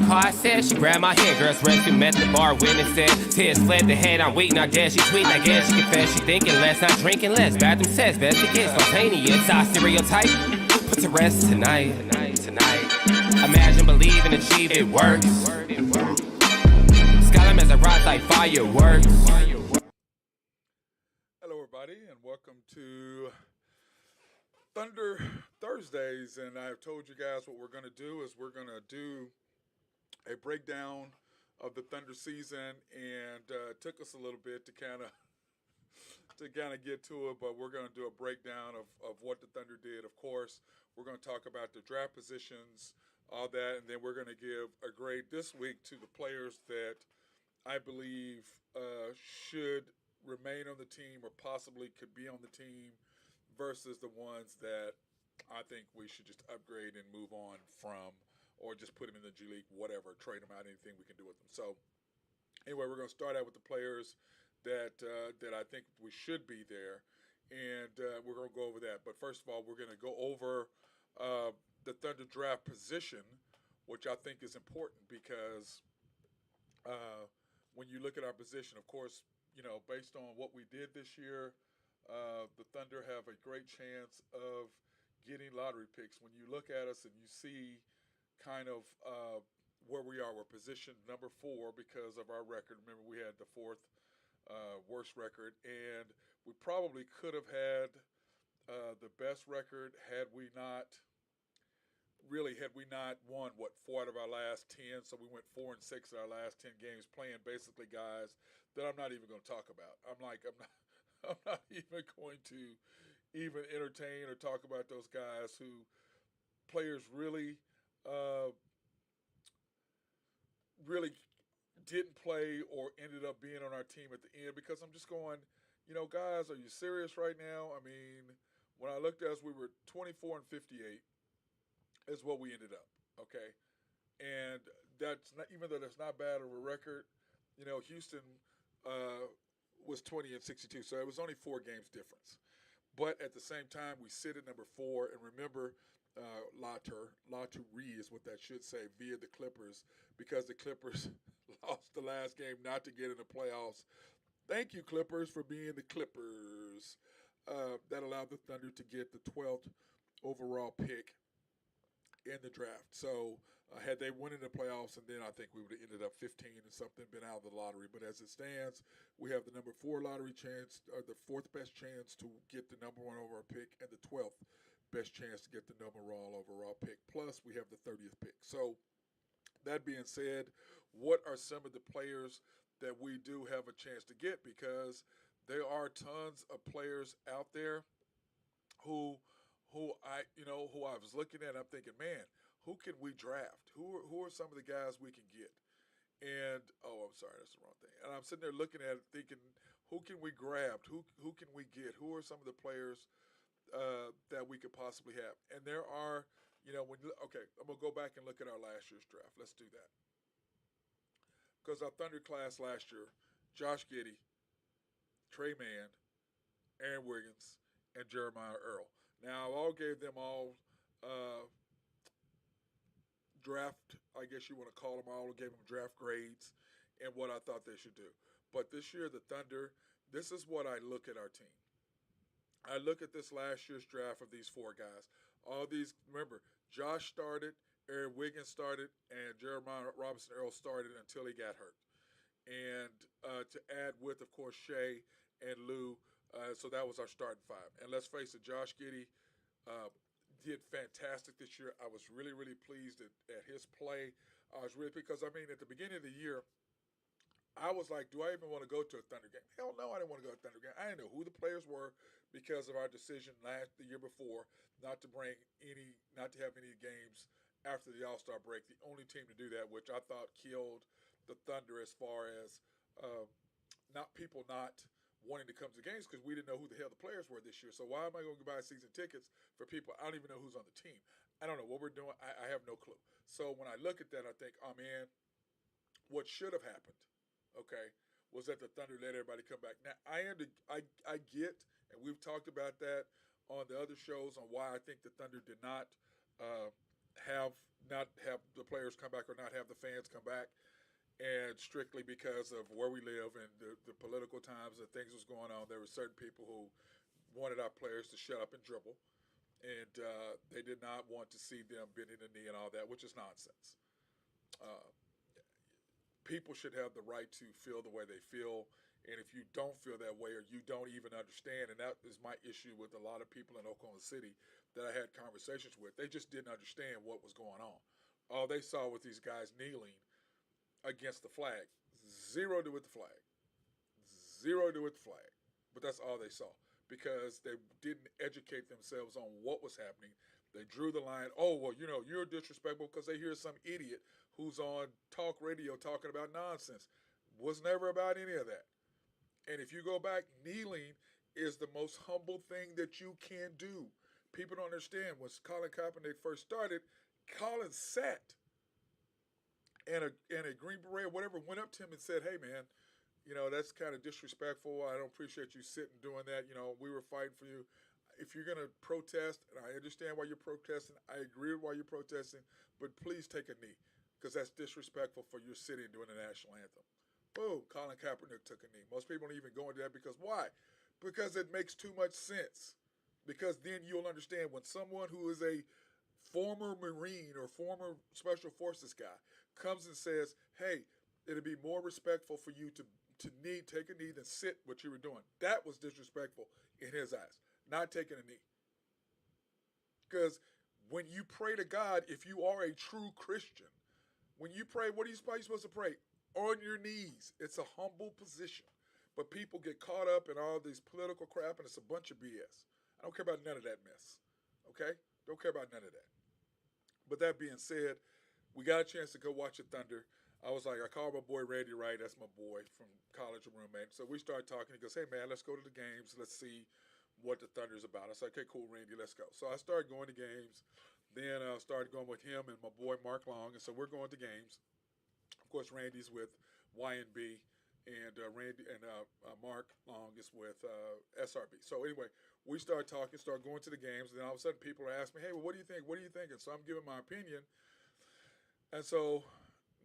car, I said. She grabbed my hand, girls rescue, met the bar, witness said. Tears fled the head, I'm waiting, I guess she tweeting, I guess she confessed. She thinking less, not drinking less. Bathroom says, best it gets, spontaneous. I stereotype, put to rest tonight. Imagine, believe, and achieve, it works. Skyline as a rise like fireworks. Hello, everybody, and welcome to Thunder Thursdays. And I've told you guys what we're going to do is we're going to do a breakdown of the Thunder season, and it took us a little bit to kind of get to it, but we're going to do a breakdown of what the Thunder did. Of course, we're going to talk about the draft positions, all that, and then we're going to give a grade this week to the players that I believe should remain on the team or possibly could be on the team versus the ones that I think we should just upgrade and move on from, or just put them in the G League, whatever, trade them out, anything we can do with them. So anyway, we're going to start out with the players that I think we should be there, and we're going to go over that. But first of all, we're going to go over the Thunder draft position, which I think is important because when you look at our position, of course, you know, based on what we did this year, the Thunder have a great chance of getting lottery picks. When you look at us and you see kind of where we are, we're positioned number 4 because of our record. Remember, we had the 4th worst record, and we probably could have had the best record had we not won 4 out of our last 10. So we went 4 and 6 in our last 10 games, playing basically guys that I'm not even going to talk about. I'm not even going to even entertain or talk about those guys who players really didn't play or ended up being on our team at the end, because I'm just going, you know, guys, are you serious right now? I mean, when I looked at us, we were 24 and 58 is what we ended up, okay? And that's not, even though that's not bad of a record, you know, Houston was 20 and 62, so it was only 4 games difference. But at the same time, we sit at number 4, and remember, Laturi is what that should say, via the Clippers, because the Clippers lost the last game not to get in the playoffs. Thank you, Clippers, for being the Clippers. That allowed the Thunder to get the 12th overall pick in the draft. So had they won in the playoffs, and then I think we would have ended up 15 and something, been out of the lottery. But as it stands, we have the number 4 lottery chance, or the 4th best chance to get the number 1 overall pick, and the 12th best chance to get the number 1 overall pick. Plus, we have the 30th pick. So that being said, what are some of the players that we do have a chance to get? Because there are tons of players out there who I was looking at, I'm thinking, man, who can we draft? Who are some of the guys we can get? And, I'm sorry, that's the wrong thing. And I'm sitting there looking at it thinking, who can we grab? Who can we get? Who are some of the players that we could possibly have? And there are, you know, I'm going to go back and look at our last year's draft. Let's do that. Because our Thunder class last year, Josh Giddey, Trey Mann, Aaron Wiggins, and Jeremiah Earl. Now, I gave them all draft, I guess you want to call them all, gave them draft grades and what I thought they should do. But this year, the Thunder, this is what I look at our team. I look at this last year's draft of these 4 guys. All these, remember, Josh started, Aaron Wiggins started, and Jeremiah Robinson Earl started until he got hurt. And to add with, of course, Shea and Lou, so that was our starting 5. And let's face it, Josh Giddey did fantastic this year. I was really, really pleased at his play. Because, I mean, at the beginning of the year, I was like, do I even want to go to a Thunder game? Hell no, I didn't want to go to a Thunder game. I didn't know who the players were because of our decision the year before not to have any games after the All-Star break. The only team to do that, which I thought killed the Thunder as far as not wanting to come to games, because we didn't know who the hell the players were this year. So why am I going to buy season tickets for people I don't even know who's on the team? I don't know what we're doing. I have no clue. So when I look at that, I think, oh man, what should have happened, okay, was that the Thunder let everybody come back. Now I get, and we've talked about that on the other shows on why I think the Thunder did not have not have the players come back or not have the fans come back, and strictly because of where we live and the political times and things was going on, there were certain people who wanted our players to shut up and dribble, and they did not want to see them bending the knee and all that, which is nonsense. Uh, People should have the right to feel the way they feel. And if you don't feel that way or you don't even understand, and that is my issue with a lot of people in Oklahoma City that I had conversations with, they just didn't understand what was going on. All they saw was these guys kneeling against the flag. Zero to do with the flag. Zero to do with the flag. But that's all they saw because they didn't educate themselves on what was happening. They drew the line. Oh, well, you're disrespectful because they hear some idiot who's on talk radio talking about nonsense. Was never about any of that. And if you go back, kneeling is the most humble thing that you can do. People don't understand. When Colin Kaepernick first started, Colin sat, and a Green Beret or whatever went up to him and said, "Hey, man, that's kind of disrespectful. I don't appreciate you sitting doing that. We were fighting for you. If you're going to protest, and I understand why you're protesting, I agree with why you're protesting, but please take a knee because that's disrespectful for your city and doing the national anthem." Boom, Colin Kaepernick took a knee. Most people don't even go into that because why? Because it makes too much sense. Because then you'll understand when someone who is a former Marine or former Special Forces guy comes and says, "Hey, it'd be more respectful for you to take a knee than sit what you were doing." That was disrespectful in his eyes, not taking a knee. Because when you pray to God, if you are a true Christian, when you pray, what are you supposed to pray? On your knees. It's a humble position. But people get caught up in all this political crap, and it's a bunch of BS. I don't care about none of that mess. Okay? Don't care about none of that. But that being said, we got a chance to go watch the Thunder. I called my boy Randy Wright. That's my boy from college, a roommate. So we started talking. He goes, "Hey, man, let's go to the games. Let's see what the Thunder's about." I said, "Okay, cool, Randy, let's go." So I started going to games. Then I started going with him and my boy Mark Long. And so we're going to games. Of course, Randy's with YNB, and Mark Long is with SRB. So anyway, we started talking, started going to the games, and then all of a sudden people are asking me, "Hey, well, what do you think? What do you think?" And so I'm giving my opinion. And so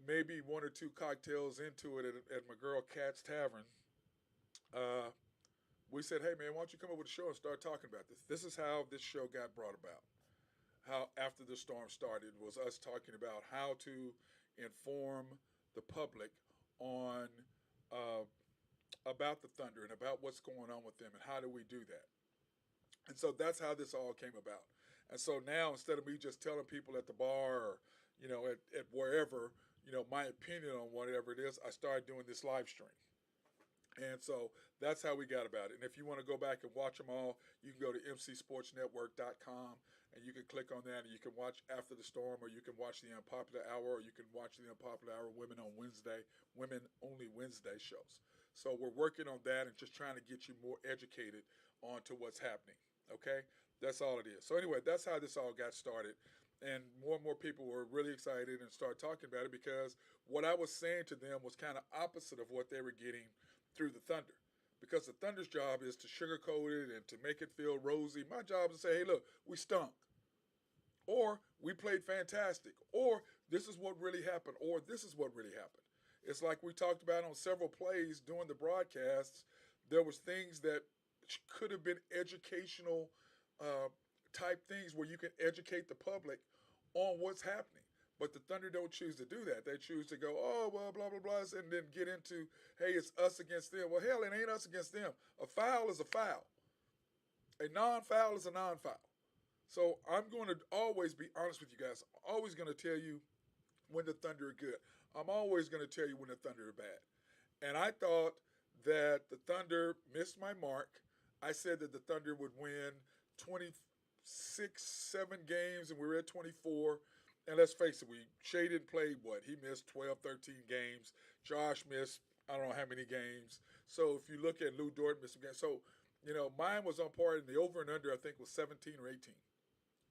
maybe one or two cocktails into it at my girl Kat's Tavern, uh, we said, "Hey, man, why don't you come up with a show and start talking about this?" This is how this show got brought about. How after the storm started was us talking about how to inform the public on uh, about the Thunder and about what's going on with them and how do we do that. And so that's how this all came about. And so now instead of me just telling people at the bar or at wherever my opinion on whatever it is, I started doing this live stream. And so that's how we got about it. And if you want to go back and watch them all, you can go to mcsportsnetwork.com and you can click on that and you can watch After the Storm, or you can watch the Unpopular Hour, or you can watch the Unpopular Hour Women on Wednesday, Women Only Wednesday shows. So we're working on that and just trying to get you more educated onto what's happening. Okay? That's all it is. So anyway, that's how this all got started. And more people were really excited and started talking about it because what I was saying to them was kind of opposite of what they were getting through the Thunder. Because the Thunder's job is to sugarcoat it and to make it feel rosy. My job is to say, "Hey, look, we stunk." Or "We played fantastic." Or "This is what really happened." Or "This is what really happened." It's like we talked about on several plays during the broadcasts. There was things that could have been educational uh, type things where you can educate the public on what's happening. But the Thunder don't choose to do that. They choose to go, "Oh, well, blah, blah, blah," and then get into, "Hey, it's us against them." Well, hell, it ain't us against them. A foul is a foul. A non-foul is a non-foul. So I'm going to always be honest with you guys. I'm always going to tell you when the Thunder are good. I'm always going to tell you when the Thunder are bad. And I thought that the Thunder missed my mark. I said that the Thunder would win 26, 7 games, and we were at 24. And let's face it, Shea didn't play what? He missed 12, 13 games. Josh missed I don't know how many games. So if you look at Lou Dort missed some games. So, mine was on par, and the over and under, I think, was 17 or 18.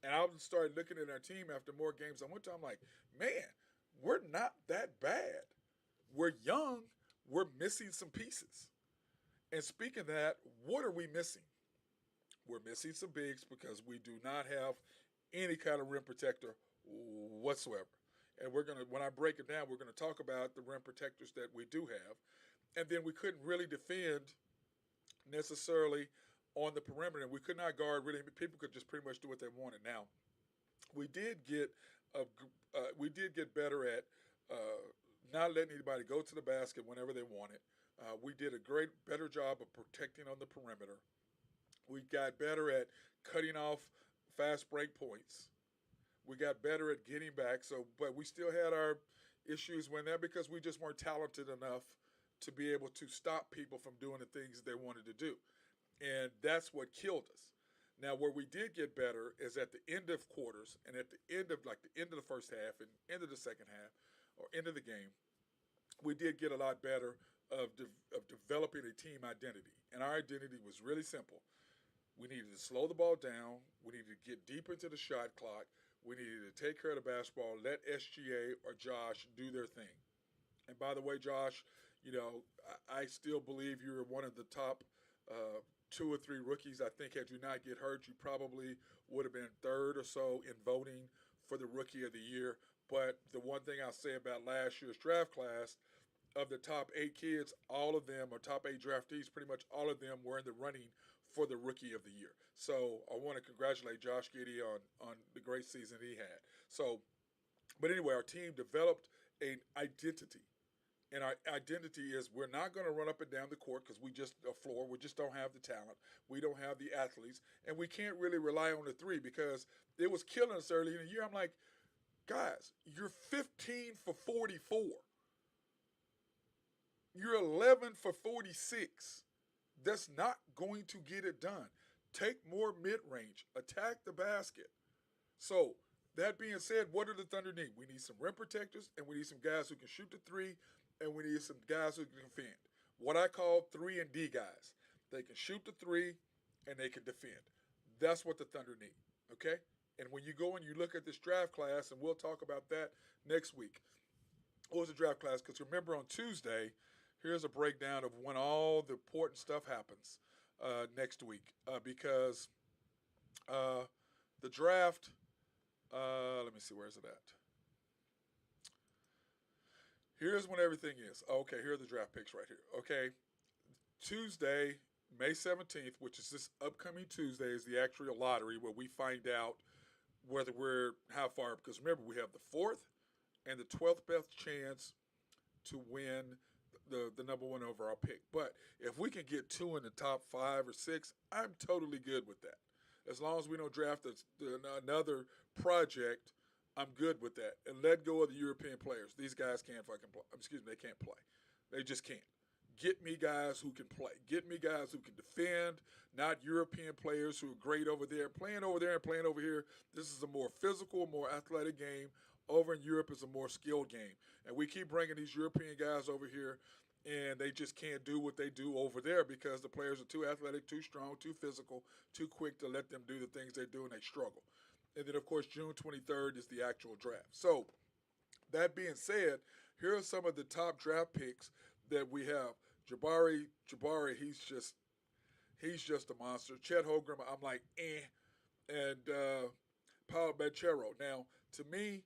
And I started looking at our team after more games. I went to, I'm like, man, we're not that bad. We're young. We're missing some pieces. And speaking of that, what are we missing? We're missing some bigs because we do not have any kind of rim protector whatsoever. And when I break it down, we're gonna talk about the rim protectors that we do have, and then we couldn't really defend necessarily on the perimeter, and we could not guard really. People could just pretty much do what they wanted. Now, we did get we did get better at uh, not letting anybody go to the basket whenever they wanted. We did a better job of protecting on the perimeter. We got better at cutting off fast break points. We got better at getting back. So, but we still had our issues when that because we just weren't talented enough to be able to stop people from doing the things they wanted to do, and that's what killed us. Now, where we did get better is at the end of quarters and at the end of like the end of the first half and end of the second half or end of the game, we did get a lot better of developing a team identity. And our identity was really simple. We needed to slow the ball down. We needed to get deep into the shot clock. We needed to take care of the basketball, let SGA or Josh do their thing. And by the way, Josh, I still believe you're one of the top two or three rookies. I think had you not get hurt, you probably would have been third or so in voting for the rookie of the year. But the one thing I'll say about last year's draft class, of the top 8 kids, all of them, or top 8 draftees, pretty much all of them were in the running for the rookie of the year. So I want to congratulate Josh Giddey on the great season he had. So, but anyway, our team developed an identity. And our identity is we're not going to run up and down the court because we just a floor. We just don't have the talent. We don't have the athletes, and we can't really rely on the three because it was killing us early in the year. I'm like, guys, you're 15 for 44. You're 11 for 46. That's not going to get it done. Take more mid-range. Attack the basket. So, that being said, what do the Thunder need? We need some rim protectors, and we need some guys who can shoot the three, and we need some guys who can defend. What I call 3 and D guys. They can shoot the three, and they can defend. That's what the Thunder need, okay? And when you go and you look at this draft class, and we'll talk about that next week. What was the draft class? Because remember on Tuesday, here's a breakdown of when all the important stuff happens next week. Because the draft, let me see, where's it at? Here's when everything is. Okay, here are the draft picks right here. Okay, Tuesday, May 17th, which is this upcoming Tuesday, is the actual lottery where we find out whether we're how far. Because remember, we have the 4th and the 12th best chance to win the number one overall pick. But if we can get 2 in the top 5 or 6, I'm totally good with that. As long as we don't draft another project, I'm good with that. And let go of the European players. These guys can't fucking play. Excuse me, they can't play. They just can't. Get me guys who can play. Get me guys who can defend, not European players who are great over there. Playing over there and playing over here, this is a more physical, more athletic game. Over in Europe is a more skilled game. And we keep bringing these European guys over here, and they just can't do what they do over there because the players are too athletic, too strong, too physical, too quick to let them do the things they do, and they struggle. And then, of course, June 23rd is the actual draft. So, that being said, here are some of the top draft picks that we have. Jabari, he's just a monster. Chet Holmgren, I'm like, And Paolo Banchero. Now, to me,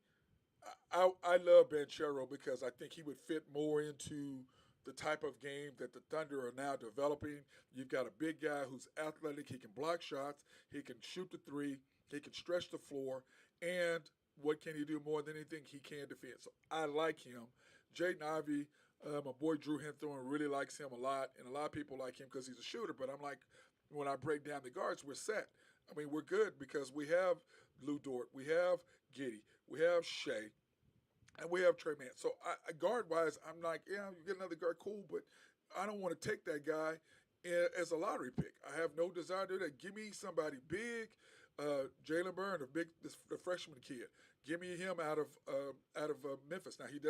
I love Banchero because I think he would fit more into the type of game that the Thunder are now developing. You've got a big guy who's athletic. He can block shots. He can shoot the three. He can stretch the floor. And what can he do more than anything? He can defend. So I like him. Jaden Ivey, my boy Drew Henthorn really likes him a lot. And a lot of people like him because he's a shooter. But I'm like, when I break down the guards, we're set. I mean, we're good because we have Lou Dort. We have Giddey. We have Shea. And we have Trey Mann. So guard-wise, I'm like, yeah, you get another guard, cool. But I don't want to take that guy as a lottery pick. I have no desire to do that. Give me somebody big. Jalen Byrne, the freshman kid. Give me him out of Memphis. Now he's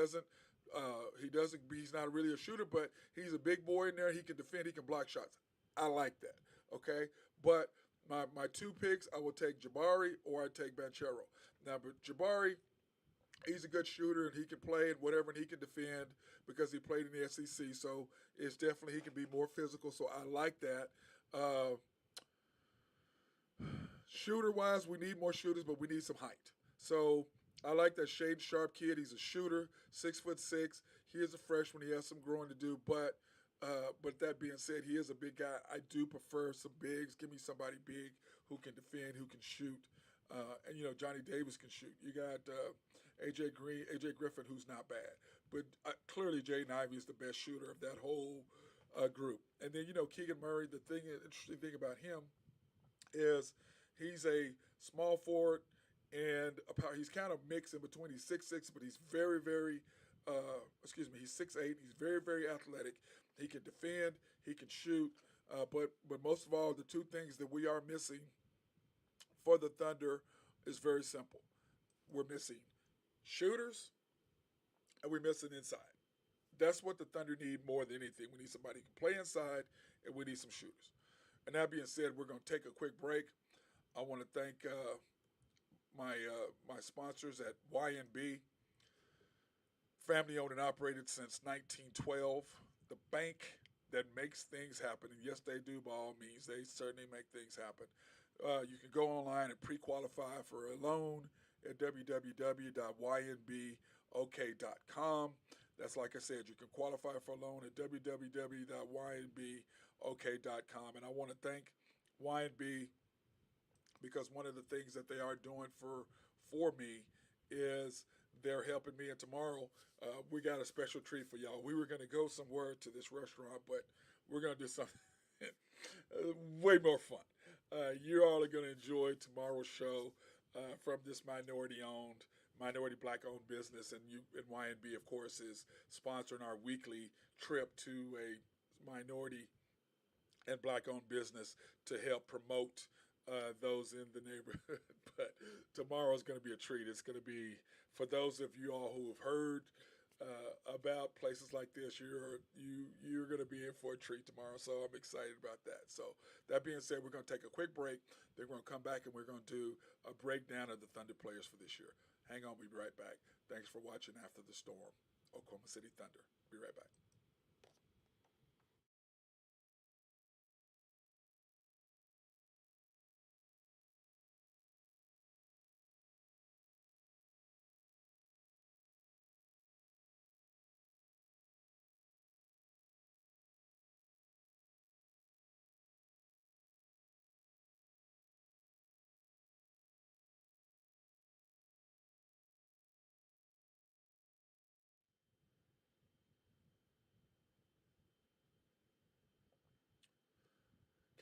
not really a shooter, but he's a big boy in there. He can defend. He can block shots. I like that. Okay, but my 2 picks, I will take Jabari or I take Banchero. Now, but Jabari, he's a good shooter and he can play and whatever, and he can defend because he played in the SEC. So it's definitely he can be more physical. So I like that. Shooter-wise, we need more shooters, but we need some height. So I like that Shade Sharp kid. He's a shooter, 6'6". He is a freshman. He has some growing to do, but that being said, he is a big guy. I do prefer some bigs. Give me somebody big who can defend, who can shoot, and Johnny Davis can shoot. You got AJ Griffin, who's not bad, but clearly Jaden Ivey is the best shooter of that whole group. And then Keegan Murray. The interesting thing about him is he's a small forward, and he's kind of mixed in between. He's 6'6", but he's very, very, he's 6'8". He's very, very athletic. He can defend, he can shoot, but most of all, the two things that we are missing for the Thunder is very simple. We're missing shooters, and we're missing inside. That's what the Thunder need more than anything. We need somebody who can play inside, and we need some shooters. And that being said, we're going to take a quick break. I want to thank my sponsors at YNB, family owned and operated since 1912. The bank that makes things happen. And yes, they do by all means. They certainly make things happen. You can go online and pre-qualify for a loan at www.ynbok.com. That's like I said, you can qualify for a loan at www.ynbok.com. And I want to thank YNB because one of the things that they are doing for me is they're helping me. And tomorrow we got a special treat for y'all. We were going to go somewhere to this restaurant, but we're going to do something way more fun. You all are going to enjoy tomorrow's show from this minority-owned, minority-black-owned business. And YNB, of course, is sponsoring our weekly trip to a minority and black-owned business to help promote those in the neighborhood. But tomorrow's going to be a treat. It's going to be, for those of you all who have heard about places like this, you're going to be in for a treat tomorrow. So I'm excited about that. So that being said, we're going to take a quick break. Then we're going to come back and we're going to do a breakdown of the Thunder players for this year. Hang on, we'll be right back. Thanks for watching After the Storm, Oklahoma City Thunder. Be right back.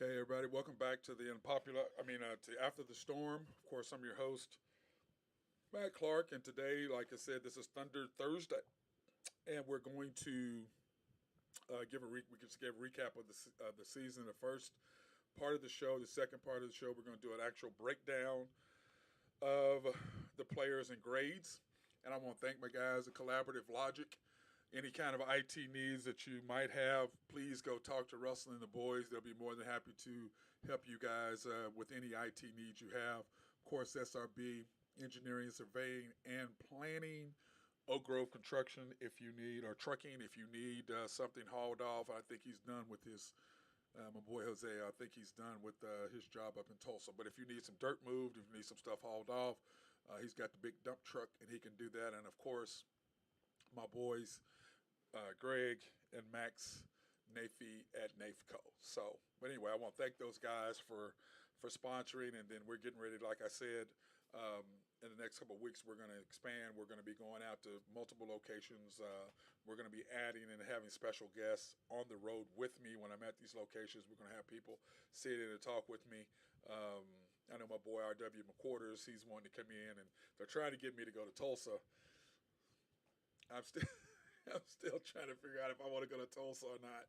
Okay, everybody, welcome back to the to After the Storm. Of course, I'm your host, Matt Clark, and today, like I said, this is Thunder Thursday, and we're going to we can just give a recap of the season. The first part of the show, the second part of the show, we're going to do an actual breakdown of the players and grades, and I want to thank my guys at Collaborative Logic. Any kind of IT needs that you might have, please go talk to Russell and the boys. They'll be more than happy to help you guys with any IT needs you have. Of course, SRB, engineering, surveying, and planning. Oak Grove Construction, if you need, or trucking, if you need something hauled off. I think he's done with his, my boy Jose, I think he's done with his job up in Tulsa. But if you need some dirt moved, if you need some stuff hauled off, he's got the big dump truck, and he can do that. And, of course, my boys, Greg and Max Nafee at Nafco. So, but anyway, I want to thank those guys for sponsoring, and then we're getting ready, like I said, in the next couple of weeks, we're going to expand. We're going to be going out to multiple locations. We're going to be adding and having special guests on the road with me when I'm at these locations. We're going to have people sit in and talk with me. I know my boy R.W. McQuarters, he's wanting to come in, and they're trying to get me to go to Tulsa. I'm still trying to figure out if I want to go to Tulsa or not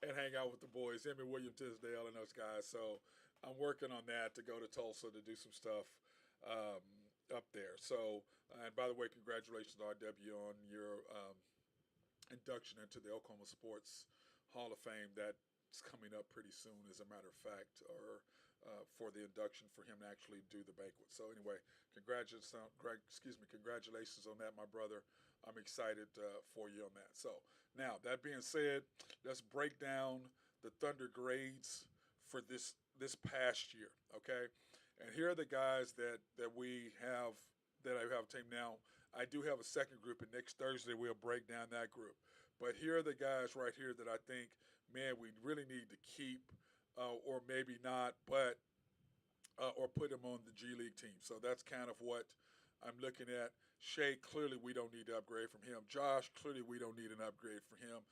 and hang out with the boys, him and William Tisdale and those guys. So I'm working on that to go to Tulsa to do some stuff up there. So, and by the way, congratulations to RW on your induction into the Oklahoma Sports Hall of Fame. That's coming up pretty soon, as a matter of fact, or for the induction for him to actually do the banquet. So anyway, congratulations on that, my brother. I'm excited for you on that. So now, that being said, let's break down the Thunder grades for this past year, okay? And here are the guys that we have that I have a team now. I do have a second group, and next Thursday we'll break down that group. But here are the guys right here that I think, man, we really need to keep, or maybe not, but or put him on the G League team. So that's kind of what I'm looking at. Shea, clearly we don't need to upgrade from him. Josh, clearly we don't need an upgrade from him.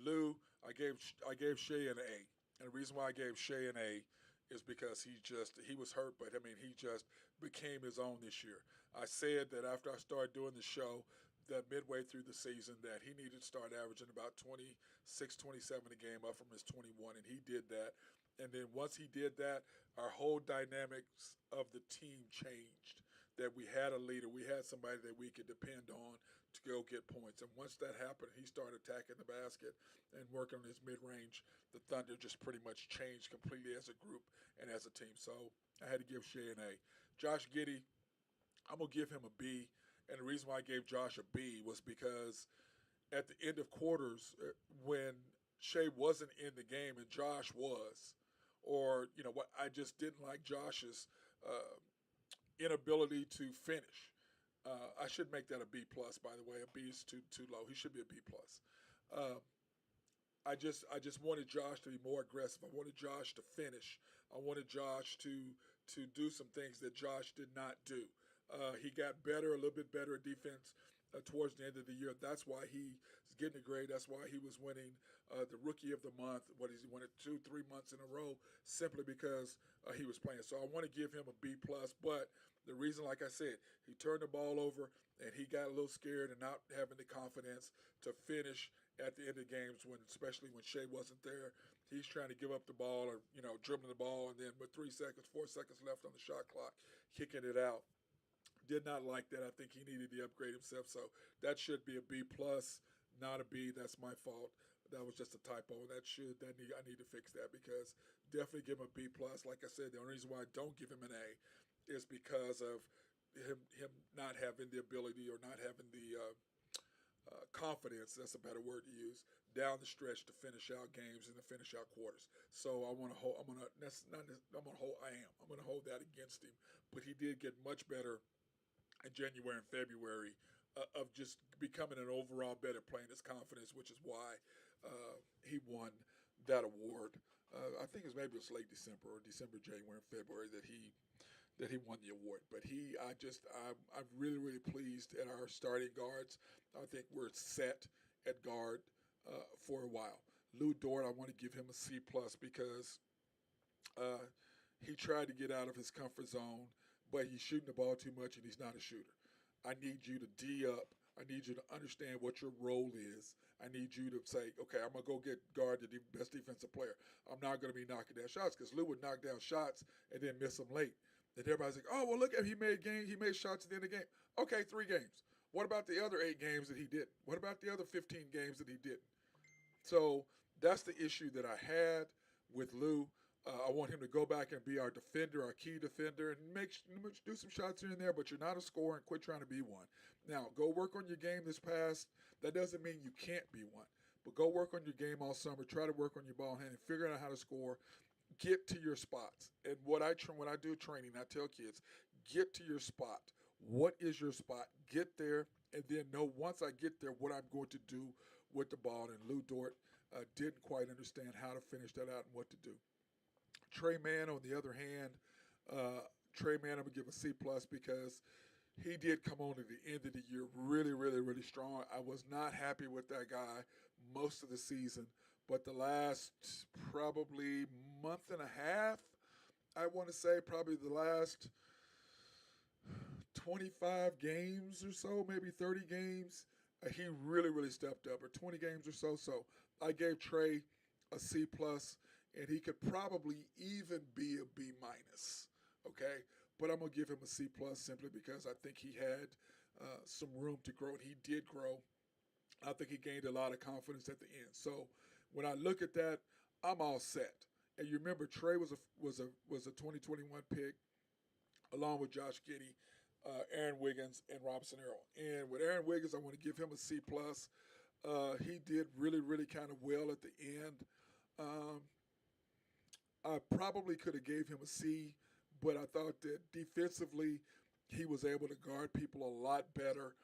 Lou, I gave Shea an A, and the reason why I gave Shea an A is because he was hurt, but I mean he just became his own this year. I said that after I started doing the show, that midway through the season, that he needed to start averaging about 26, 27 a game, up from his 21, and he did that. And then once he did that, our whole dynamics of the team changed. That we had a leader, we had somebody that we could depend on to go get points. And once that happened, he started attacking the basket and working on his mid-range. The Thunder just pretty much changed completely as a group and as a team. So I had to give Shea an A. Josh Giddey, I'm going to give him a B. And the reason why I gave Josh a B was because at the end of quarters, when Shea wasn't in the game and Josh was, or, what I just didn't like Josh's inability to finish. I should make that a B plus, by the way. A B is too low. He should be a B plus. I just wanted Josh to be more aggressive. I wanted Josh to finish. I wanted Josh to do some things that Josh did not do. He got better, a little bit better at defense towards the end of the year. That's why he's getting a grade. That's why he was winning the Rookie of the Month. He won it 2-3 months in a row, simply because he was playing. So I want to give him a B plus. But the reason, like I said, he turned the ball over and he got a little scared and not having the confidence to finish at the end of games, especially when Shea wasn't there. He's trying to give up the ball, or dribbling the ball, and then with 4 seconds left on the shot clock, kicking it out. Did not like that. I think he needed to upgrade himself. So that should be a B plus, not a B. That's my fault. That was just a typo. I need to fix that, because definitely give him a B plus. Like I said, the only reason why I don't give him an A is because of him not having the ability, or not having the confidence. That's a better word to use, down the stretch, to finish out games and to finish out quarters. So I'm gonna hold that against him. But he did get much better in January and February, of just becoming an overall better player, his confidence, which is why he won that award. I think it was late December, or December, January, and February that he won the award. But I'm really, really pleased at our starting guards. I think we're set at guard for a while. Lou Dort, I want to give him a C plus, because he tried to get out of his comfort zone, but he's shooting the ball too much and he's not a shooter. I need you to D up. I need you to understand what your role is. I need you to say, okay, I'm going to go guard the best defensive player. I'm not going to be knocking down shots, because Lou would knock down shots and then miss them late. And everybody's like, oh, well, look, he made shots at the end of the game. Okay, 3 games. What about the other 8 games that he didn't? What about the other 15 games that he didn't? So that's the issue that I had with Lou. I want him to go back and be our defender, our key defender, and do some shots here and there, but you're not a scorer, and quit trying to be one. Now, go work on your game this past. That doesn't mean you can't be one, but go work on your game all summer. Try to work on your ball handling, figure out how to score, get to your spots. And when I do training, I tell kids, get to your spot. What is your spot? Get there, and then know, once I get there, what I'm going to do with the ball. And Lou Dort didn't quite understand how to finish that out and what to do. Trey Mann, on the other hand, I'm going to give a C plus, because he did come on at the end of the year really, really, really strong. I was not happy with that guy most of the season, but the last probably month and a half, I want to say probably the last 25 games or so, maybe 30 games, he really, really stepped up, or 20 games or so. So I gave Trey a C plus, and he could probably even be a B minus, okay? But I'm going to give him a C plus, simply because I think he had some room to grow, and he did grow. I think he gained a lot of confidence at the end. So when I look at that, I'm all set. And you remember, Trey was a 2021 pick, along with Josh Giddey, Aaron Wiggins, and Robinson Earl. And with Aaron Wiggins, I want to give him a C plus. He did really, really kind of well at the end. I probably could have gave him a C, but I thought that defensively He was able to guard people a lot better,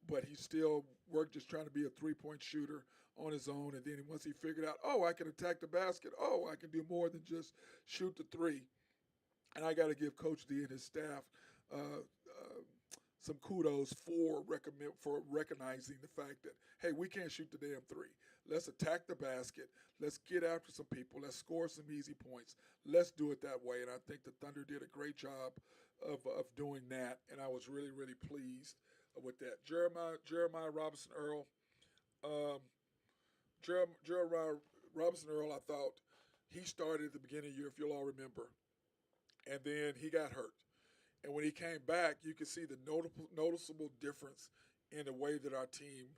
but he still worked just trying to be a 3-point shooter on his own. And then once he figured out, oh, I can attack the basket. Oh, I can do more than just shoot the three. And I got to give Coach D and his staff uh, some kudos for recognizing the fact that, hey, we can't shoot the damn three. Let's attack the basket. Let's get after some people. Let's score some easy points. Let's do it that way. And I think the Thunder did a great job of doing that. And I was really, really pleased with that. Jeremiah Robinson Earl. Um, Jeremiah Robinson Earl, I thought he started at the beginning of the year, if you'll all remember. And then he got hurt. And when he came back, you could see the noticeable difference in the way that our team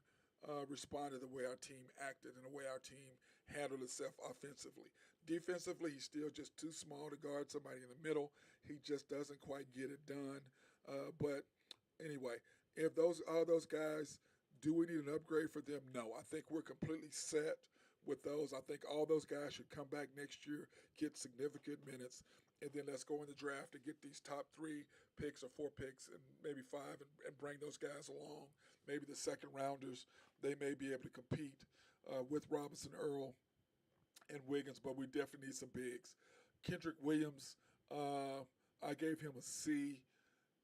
responded, the way our team acted, and the way our team handled itself offensively. Defensively, he's still just too small to guard somebody in the middle. He just doesn't quite get it done. But anyway, if all those guys, do we need an upgrade for them? No. I think we're completely set with those. I think all those guys should come back next year, get significant minutes, and then let's go in the draft and get these top 3 picks or 4 picks and maybe 5 and bring those guys along. Maybe the second rounders, they may be able to compete with Robinson Earl and Wiggins, but we definitely need some bigs. Kendrick Williams, I gave him a C,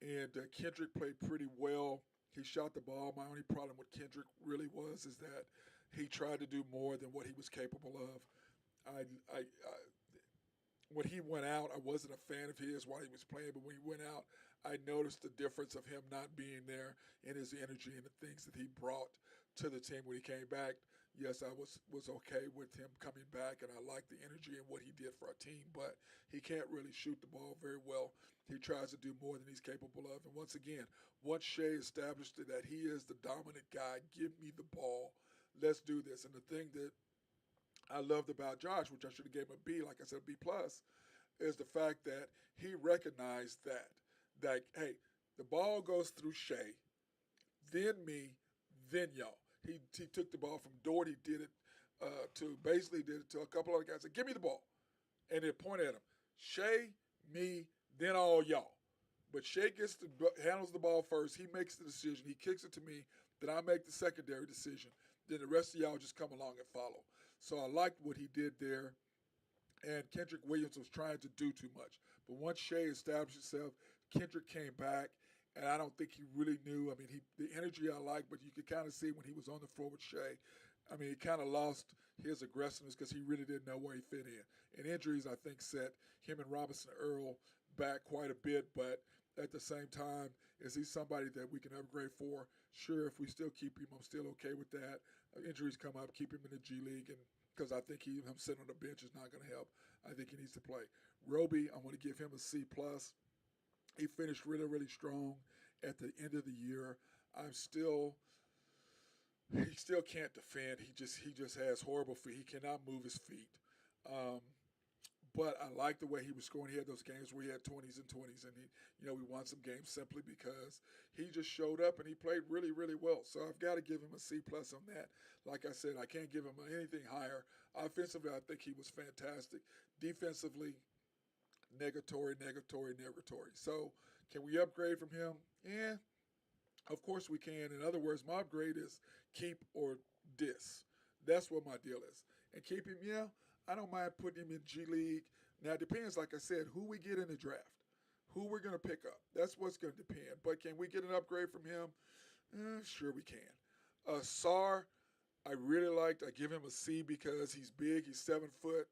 and Kendrick played pretty well. He shot the ball. My only problem with Kendrick really is that he tried to do more than what he was capable of. When he went out, I wasn't a fan of his while he was playing, but when he went out, I noticed the difference of him not being there and his energy and the things that he brought to the team when he came back. Yes, I was okay with him coming back, and I liked the energy and what he did for our team, but he can't really shoot the ball very well. He tries to do more than he's capable of. And once again, once Shea established that he is the dominant guy, give me the ball, let's do this. And the thing that I loved about Josh, which I should have gave him a B, like I said, a B plus, is the fact that he recognized that hey, the ball goes through Shea, then me, then y'all. He took the ball from Dort. He did it to a couple other guys. Said, give me the ball, and they point at him. Shea, me, then all y'all. But Shea handles the ball first. He makes the decision. He kicks it to me. Then I make the secondary decision. Then the rest of y'all just come along and follow. So I liked what he did there. And Kendrick Williams was trying to do too much. But once Shea established himself, Kendrick came back, and I don't think he really knew. I mean, the energy I like, but you could kind of see when he was on the floor with Shea. I mean, he kind of lost his aggressiveness because he really didn't know where he fit in. And injuries, I think, set him and Robinson Earl back quite a bit. But at the same time, is he somebody that we can upgrade for? Sure, if we still keep him, I'm still okay with that. Injuries come up, keep him in the G League, and because I think him sitting on the bench is not going to help. I think he needs to play. Roby, I'm going to give him a C+. He finished really, really strong at the end of the year. He still can't defend. He just has horrible feet. He cannot move his feet. But I like the way he was scoring. He had those games where he had 20s and 20s, and we won some games simply because he just showed up and he played really, really well. So I've got to give him a C+ on that. Like I said, I can't give him anything higher. Offensively, I think he was fantastic. Defensively, negatory. So can we upgrade from him? Yeah, of course we can. In other words, my upgrade is keep or diss. That's what my deal is. And keep him, yeah, I don't mind putting him in G League. Now, it depends, like I said, who we get in the draft, who we're going to pick up. That's what's going to depend. But can we get an upgrade from him? Sure we can. Sar, I really liked. I give him a C because he's big. He's 7 foot.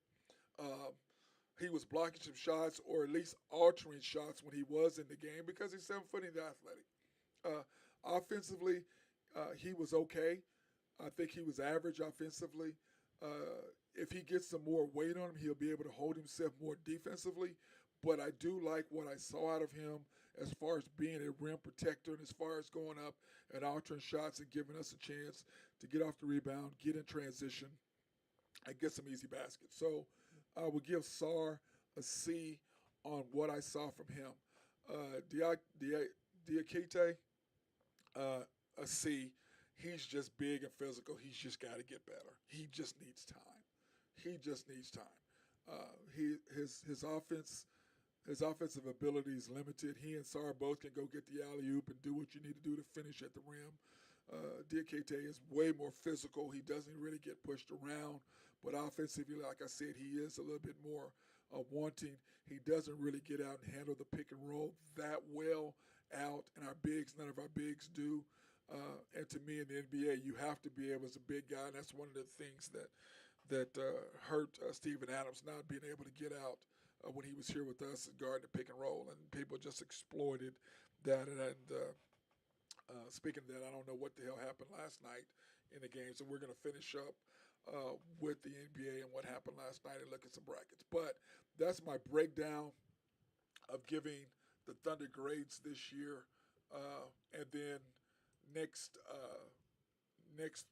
He was blocking some shots or at least altering shots when he was in the game because he's 7 foot and he's athletic. Offensively, he was okay. I think he was average offensively. If he gets some more weight on him, he'll be able to hold himself more defensively. But I do like what I saw out of him as far as being a rim protector and as far as going up and altering shots and giving us a chance to get off the rebound, get in transition, and get some easy baskets. So I would give Sar a C on what I saw from him. Diakite, a C. He's just big and physical. He's just got to get better. He just needs time. His offense His offensive ability is limited. He and Sarr both can go get the alley oop and do what you need to do to finish at the rim. Diakite is way more physical. He doesn't really get pushed around, but offensively, like I said, he is a little bit more wanting. He doesn't really get out and handle the pick and roll that well out, and none of our bigs do. And to me, in the NBA, you have to be able as a big guy, and that's one of the things that hurt Steven Adams not being able to get out when he was here with us and guard the pick and roll, and people just exploited that. Speaking of that, I don't know what the hell happened last night in the game, so we're going to finish up with the NBA and what happened last night and look at some brackets. But that's my breakdown of giving the Thunder grades this year, and then next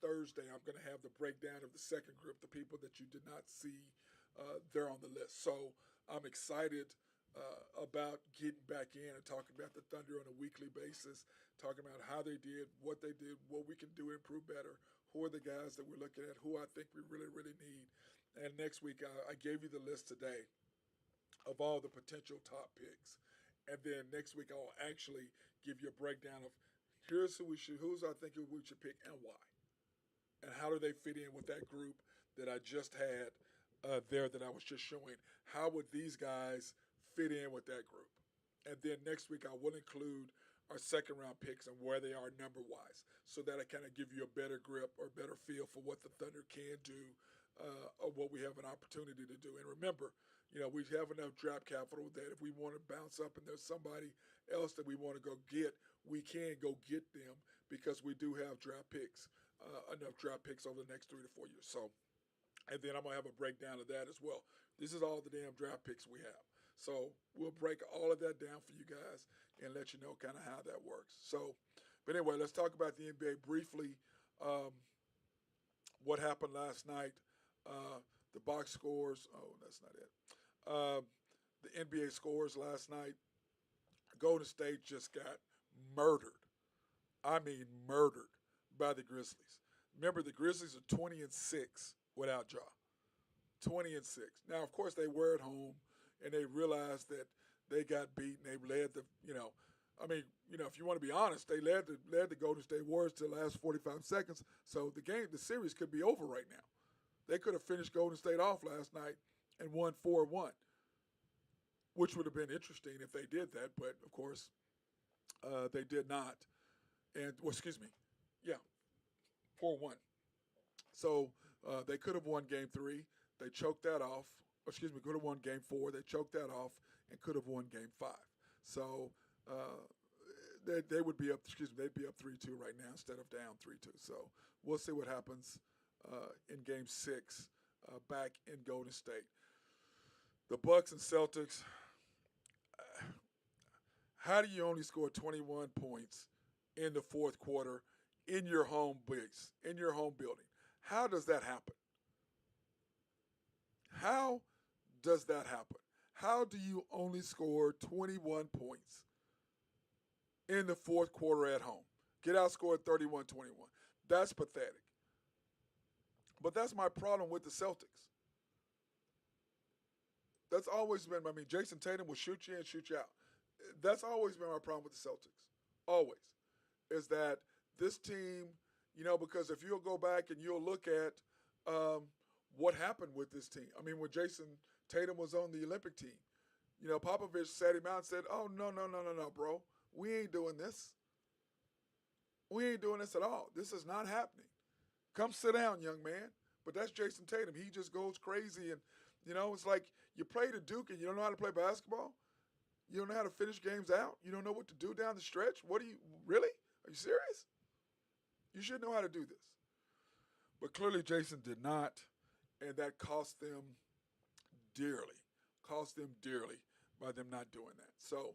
Thursday, I'm going to have the breakdown of the second group, the people that you did not see there on the list. So I'm excited about getting back in and talking about the Thunder on a weekly basis, talking about how they did, what we can do to improve better, who are the guys that we're looking at, who I think we really, really need. And next week, I gave you the list today of all the potential top picks. And then next week, I'll actually give you a breakdown of here's who's I think we should pick and why. And how do they fit in with that group that I just had there that I was just showing? How would these guys fit in with that group? And then next week I will include our second round picks and where they are number wise, so that I kind of give you a better grip or better feel for what the Thunder can do or what we have an opportunity to do. And remember, we have enough draft capital that if we want to bounce up and there's somebody else that we want to go get, we can go get them because we do have draft picks, enough draft picks over the next 3 to 4 years. So, and then I'm going to have a breakdown of that as well. This is all the damn draft picks we have. So we'll break all of that down for you guys and let you know kind of how that works. So, but anyway, let's talk about the NBA briefly. What happened last night? The box scores. Oh, that's not it. The NBA scores last night. Golden State just got murdered. I mean, murdered by the Grizzlies. Remember, the Grizzlies are 20-6 without Ja. 20-6. Now, of course, they were at home, and they realized that they got beaten. They led if you want to be honest, they led the Golden State Warriors to the last 45 seconds. So the series could be over right now. They could have finished Golden State off last night and won 4-1, which would have been interesting if they did that. But, of course, they did not. And, 4-1. So they could have won Game 3. They choked that off. Could have won Game 4. They choked that off and could have won Game 5. So they would be up. They'd be up 3-2 right now instead of down 3-2. So we'll see what happens in Game 6 back in Golden State. The Bucks and Celtics. How do you only score 21 points in the fourth quarter in your home base, in your home building? How does that happen? How does that happen? How do you only score 21 points in the fourth quarter at home? Get outscored 31-21. That's pathetic. But that's my problem with the Celtics. That's always been, Jason Tatum will shoot you and shoot you out. That's always been my problem with the Celtics. Always. Is that this team, because if you'll go back and you'll look at what happened with this team. When Jason Tatum was on the Olympic team, Popovich sat him out and said, oh, no, bro. We ain't doing this. We ain't doing this at all. This is not happening. Come sit down, young man. But that's Jason Tatum. He just goes crazy. And, it's like you played at Duke and you don't know how to play basketball. You don't know how to finish games out. You don't know what to do down the stretch. Really? Are you serious? You should know how to do this. But clearly Jason did not, and that cost them dearly. Cost them dearly by them not doing that. So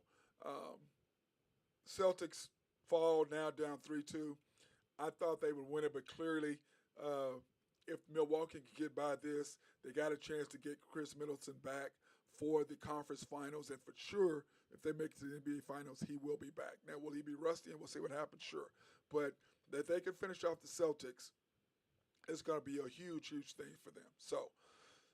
Celtics fall now down 3-2. I thought they would win it, but clearly if Milwaukee can get by this, they got a chance to get Chris Middleton back for the conference finals, and for sure, if they make it to the NBA finals, he will be back. Now, will he be rusty, and we'll see what happens? Sure. But that they can finish off the Celtics, it's going to be a huge, huge thing for them. So,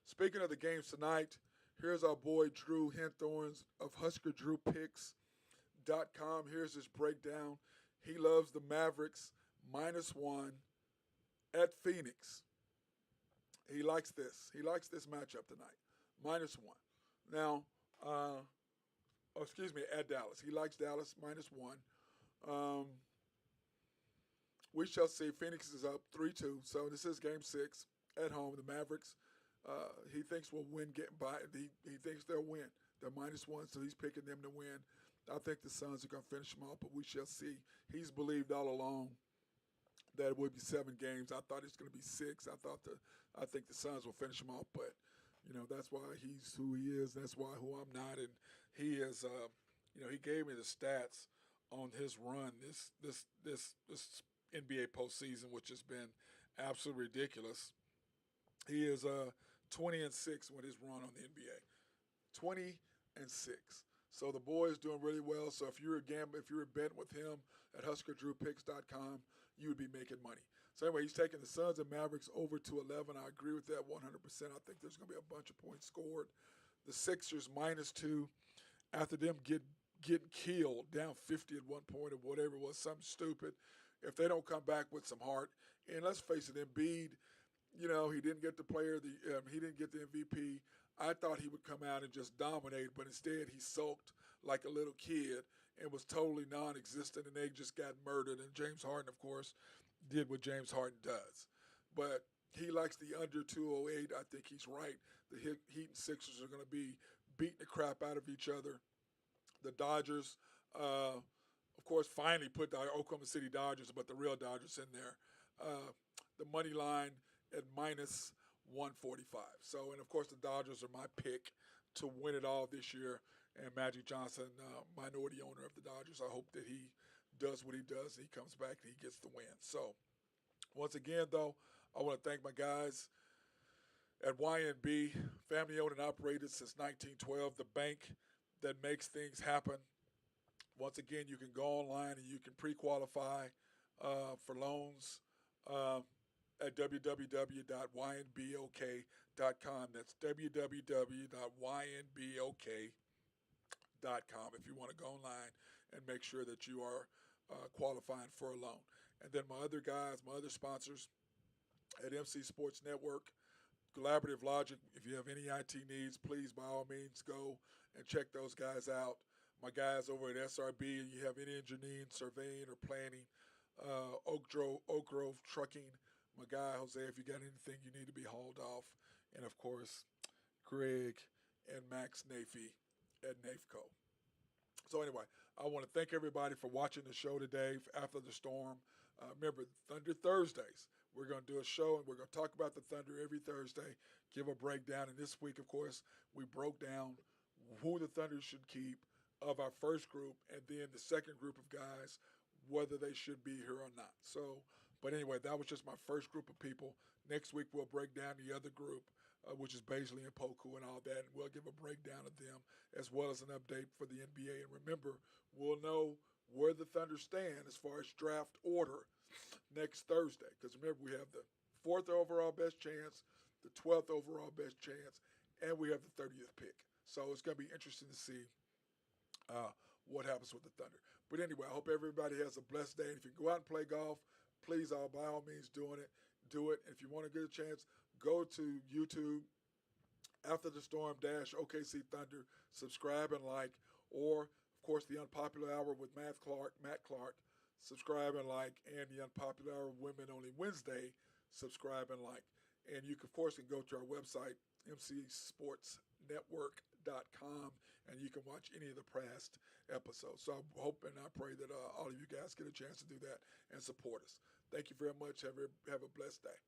speaking of the games tonight, Here's our boy Drew Henthorns of HuskerDrewPicks.com. Here's his breakdown. He loves the Mavericks -1 at Phoenix. He likes this. He likes this matchup tonight. -1. Now, at Dallas. He likes Dallas -1. We shall see. Phoenix is up 3-2. So this is game 6 at home. The Mavericks, he thinks will win, get by. He thinks they'll win. They're -1, so he's picking them to win. I think the Suns are going to finish them off, but we shall see. He's believed all along that it would be 7 games. I thought it's going to be 6. I think the Suns will finish him off, but that's why he's who he is. That's why who I'm not, and he is. He gave me the stats on his run this NBA postseason, which has been absolutely ridiculous. He is 20-6 with his run on the NBA. 20-6. So the boy is doing really well. So if you're a betting with him at HuskerDrewPicks.com, you would be making money. So anyway, he's taking the Suns and Mavericks over to 11. I agree with that 100%. I think there's going to be a bunch of points scored. The Sixers -2 after them getting killed down 50 at one point or whatever it was, something stupid. If they don't come back with some heart, and let's face it, Embiid, he didn't get he didn't get the MVP. I thought he would come out and just dominate, but instead he sulked like a little kid and was totally non-existent, and they just got murdered. And James Harden, of course, did what James Harden does. But he likes the under 208. I think he's right. The Heat and Sixers are going to be beating the crap out of each other. The Dodgers, of course, finally put the Oklahoma City Dodgers, but the real Dodgers in there. The money line at -145. So, and of course, the Dodgers are my pick to win it all this year. And Magic Johnson, minority owner of the Dodgers, I hope that he does what he does. He comes back and he gets the win. So, once again, though, I want to thank my guys at YNB, family owned and operated since 1912, the bank that makes things happen. Once again, you can go online and you can pre-qualify for loans at www.ynbok.com. That's www.ynbok.com if you want to go online and make sure that you are qualifying for a loan. And then my other guys, my other sponsors at MC Sports Network, Collaborative Logic. If you have any IT needs, please, by all means, go and check those guys out. My guys over at SRB, and you have any engineering, surveying, or planning, Oak Grove Trucking. My guy, Jose, if you got anything you need to be hauled off. And, of course, Greg and Max Nafee at NAFCO. So, anyway, I want to thank everybody for watching the show today after the storm. Remember, Thunder Thursdays. We're going to do a show, and we're going to talk about the Thunder every Thursday, give a breakdown. And this week, of course, we broke down who the Thunder should keep of our first group, and then the second group of guys, whether they should be here or not. So, but anyway, that was just my first group of people. Next week, we'll break down the other group, which is Baisley and Poku and all that, and we'll give a breakdown of them as well as an update for the NBA. And remember, we'll know where the Thunder stand as far as draft order next Thursday. Because remember, we have the 4th overall best chance, the 12th overall best chance, and we have the 30th pick. So it's going to be interesting to see what happens with the Thunder. But anyway, I hope everybody has a blessed day. And if you go out and play golf, please, by all means, do it. And if you want to get a chance, go to YouTube, After the Storm OKC Thunder, subscribe and like, or, of course, the Unpopular Hour with Matt Clark, subscribe and like, and the Unpopular Hour Women Only Wednesday, subscribe and like. And you, of course, can go to our website, mcsportsnetwork.com, and you can watch any of the past episodes. So I hope and I pray that all of you guys get a chance to do that and support us. Thank you very much. Have a blessed day.